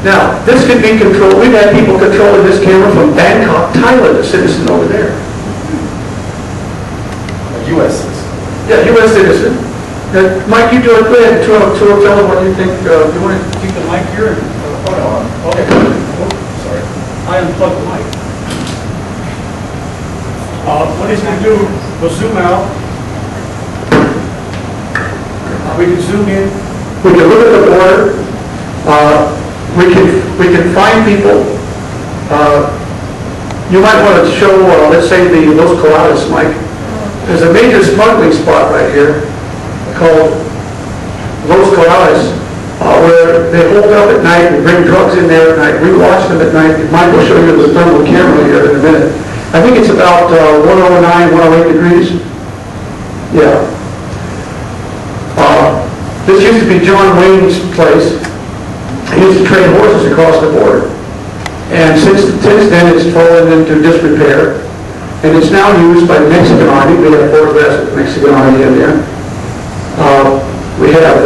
Now, this can be controlled. We've had people controlling this camera from Bangkok, Thailand, a citizen over there. A U.S. citizen. Yeah, U.S. citizen. Mike, you do it. Go ahead. Tell them what you think. You want to keep the mic here? Okay. Sorry. I unplugged the mic. What he's going to do, we'll zoom out. We can zoom in. We can look at the border. We can find people. You might want to show, let's say, Los Coladas, Mike. There's a major smuggling spot right here called Los Coladas, where they hold up at night and bring drugs in there at night. We watch them at night. Mike will show you the thermal camera here in a minute. I think it's about 109, 108 degrees. Yeah. This used to be John Wayne's place. He used to trade horses across the border. And since then it's fallen into disrepair. And it's now used by the Mexican Army. We have photographs of the Mexican Army in there. We have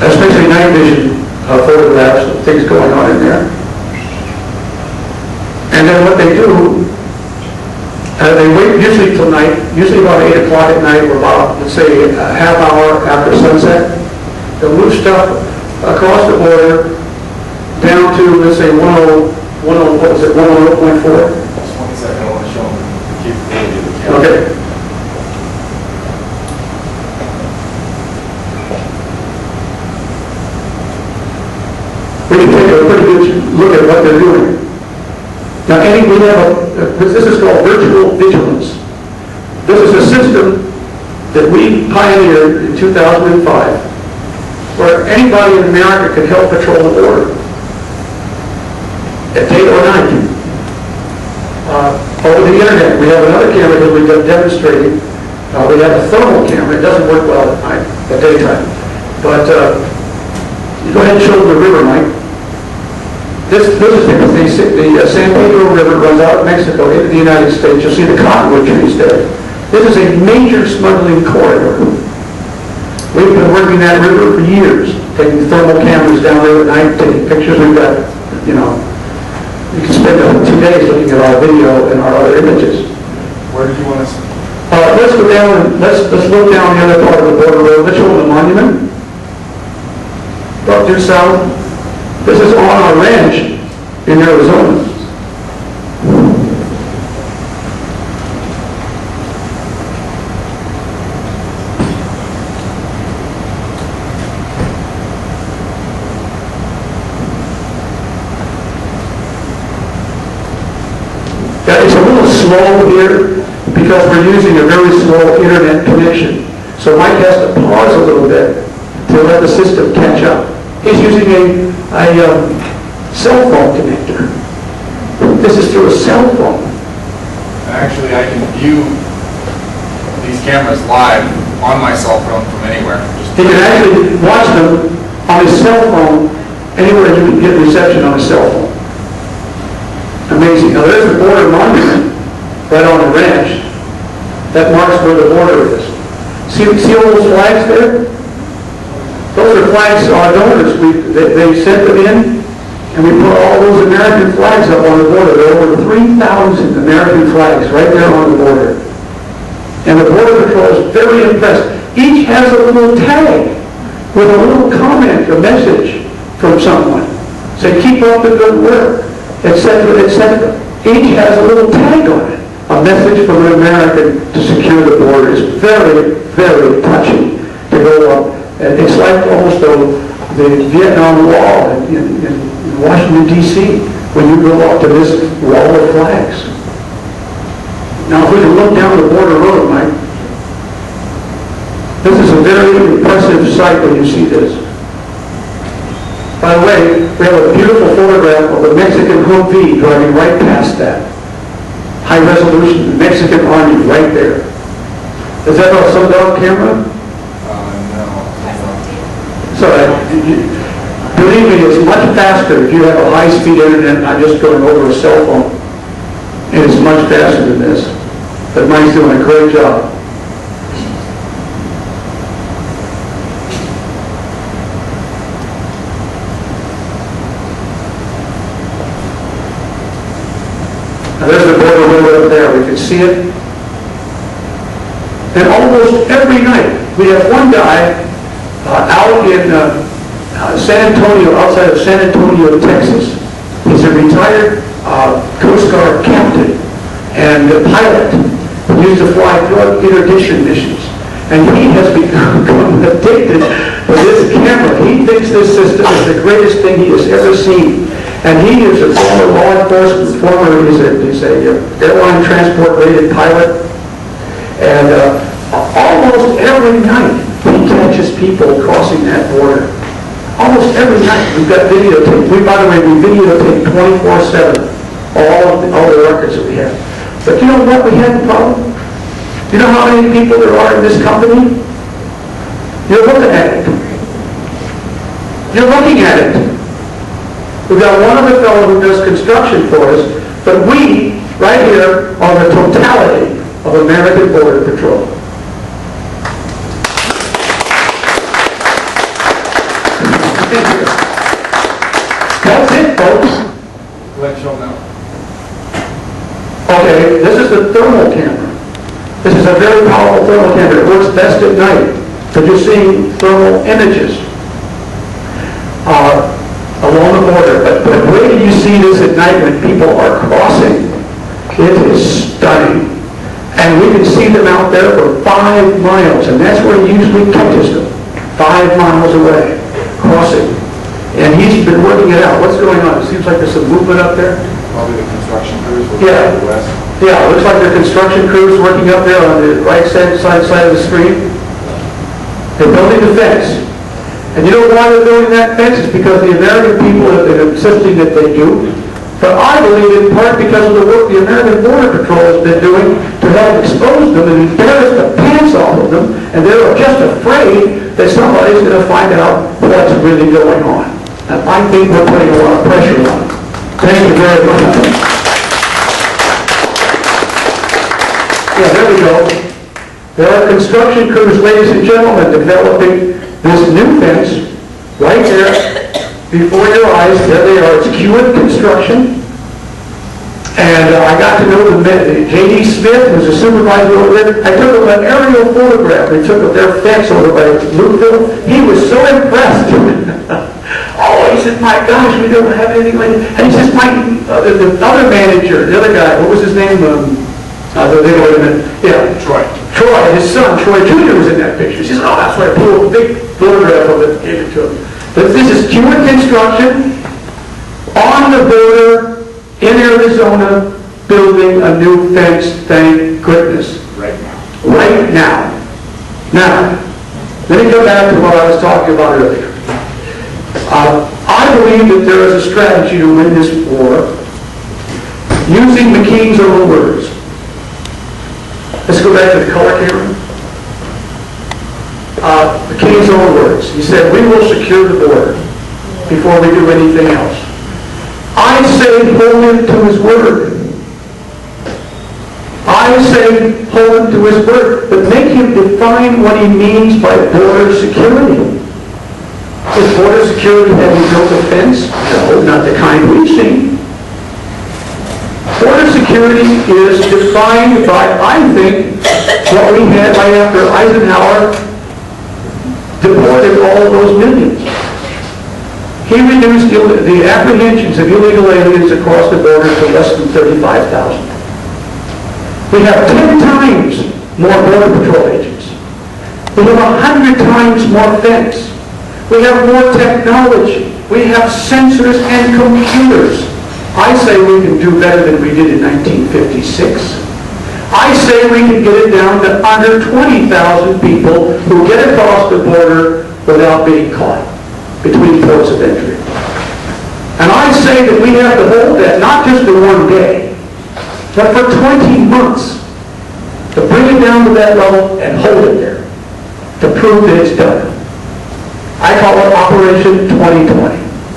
especially night vision photographs of things going on in there. And then what they do, they wait usually till night, usually about 8 o'clock at night, or about, let's say, a half hour after sunset. They'll move stuff across the border down to, let's say, 108.4. Just 1 second, I want to show them the capability of the camera. Okay. We can take a pretty good look at what they're doing. Now, we have this is called virtual vigilance. This is a system that we pioneered in 2005, where anybody in America could help patrol the border at day or night. Over the internet, we have another camera that we've been demonstrating. We have a thermal camera. It doesn't work well at night, at daytime. But you go ahead and show them the river, Mike. This is the San Pedro River runs out of Mexico into the United States. You'll see the cottonwood trees there. This is a major smuggling corridor. We've been working that river for years, taking thermal cameras down there at night, taking pictures. We've got, you can spend 2 days looking at our video and our other images. Where did you want us? Let's go down and let's look down the other part of the border road. Let's show the monument. Up due south. This is on our ranch in Arizona. It's a little slow here because we're using a very slow internet connection. So Mike has to pause a little bit to let the system catch up. He's using a cell phone connector. This is through a cell phone. Actually, I can view these cameras live on my cell phone from anywhere. He can actually watch them on his cell phone anywhere you can get reception on a cell phone. Amazing. Now there's the border monument right on the ranch. That marks where the border is. See all those flags there? Those are flags our donors. They sent them in, and we put all those American flags up on the border. There are over 3,000 American flags right there on the border. And the Border Patrol is very impressed. Each has a little tag with a little comment, a message from someone. Say, keep up the good work, etc., etc. Each has a little tag on it. A message from an American to secure the border is very, very touching to go up. And it's like almost the Vietnam Wall in Washington, D.C., when you go up to this wall of flags. Now, if we can look down the border road, Mike, this is a very impressive sight when you see this. By the way, we have a beautiful photograph of the Mexican Humvee driving right past that. High resolution, Mexican Army right there. Is that a sundown camera? So, believe me, it's much faster if you have a high-speed internet, not just going over a cell phone. And it's much faster than this. But Mike's doing a great job. there's the border road up there. We can see it. And almost every night, we have one guy out in San Antonio, outside of San Antonio, Texas. He's a retired Coast Guard captain and a pilot. He used to fly drug interdiction missions. And he has become addicted to this camera. He thinks this system is the greatest thing he has ever seen. And he is a former law enforcement, he's a airline transport rated pilot. And almost every night he catches people crossing that border. Almost every night we've got videotape. By the way, we videotape 24/7 all the records that we have. But you know what we had the problem? You know how many people there are in this company? You're looking at it. You're looking at it. We've got one other fellow who does construction for us, but we, right here, are the totality of American Border Patrol. That's it, folks. Let Joe know. Okay, this is the thermal camera. This is a very powerful thermal camera. It works best at night, but you're seeing thermal images along the border. But where do you see this at night when people are crossing? It is stunning. And we can see them out there for 5 miles, and that's where he usually catches them, 5 miles away, crossing. And he's been working it out. What's going on? It seems like there's some movement up there. Probably the construction crews will go to the west. Yeah, it looks like the construction crews working up there on the right side of the screen. They're building the fence. And you know why they're building that fence? It's because the American people have been insisting that they do. But I believe in part because of the work the American Border Patrol has been doing to help expose them and embarrass the pants off of them. And they're just afraid that somebody's going to find out what's really going on. And I think we're putting a lot of pressure on them. Thank you very much. Yeah, there we go. There are construction crews, ladies and gentlemen, developing this new fence right there before your eyes. There they are. It's Hewitt Construction. And I got to know the J.D. Smith, who's a supervisor over there. I took an aerial photograph. They took of their fence over by Lukeville. He was so impressed. Oh, he said, my gosh, we don't have anything like that. And he says, the other manager, the other guy, what was his name? Troy. Troy, his son, Troy Jr. was in that picture. He says, oh, that's why I pulled a big photograph of it and gave it to him. But this is Hewitt Construction on the border in Arizona building a new fence, thank goodness. Right now. Right now. Now, let me go back to what I was talking about earlier. I believe that there is a strategy to win this war using McKean's own words. Let's go back to the color camera. McKean's own words. He said, we will secure the border before we do anything else. I say hold him to his word. I say hold him to his word, but make him define what he means by border security. Is border security having built a fence? No, not the kind we've seen. Border security is defined by, I think, what we had right after Eisenhower deported all of those millions. He reduced the apprehensions of illegal aliens across the border to less than 35,000. We have 10 times more Border Patrol agents. We have 100 times more fence. We have more technology. We have sensors and computers. I say we can do better than we did in 1956. I say we can get it down to under 20,000 people who get across the border without being caught between ports of entry. And I say that we have to hold that not just for one day, but for 20 months to bring it down to that level and hold it there to prove that it's done. I call it Operation 2020.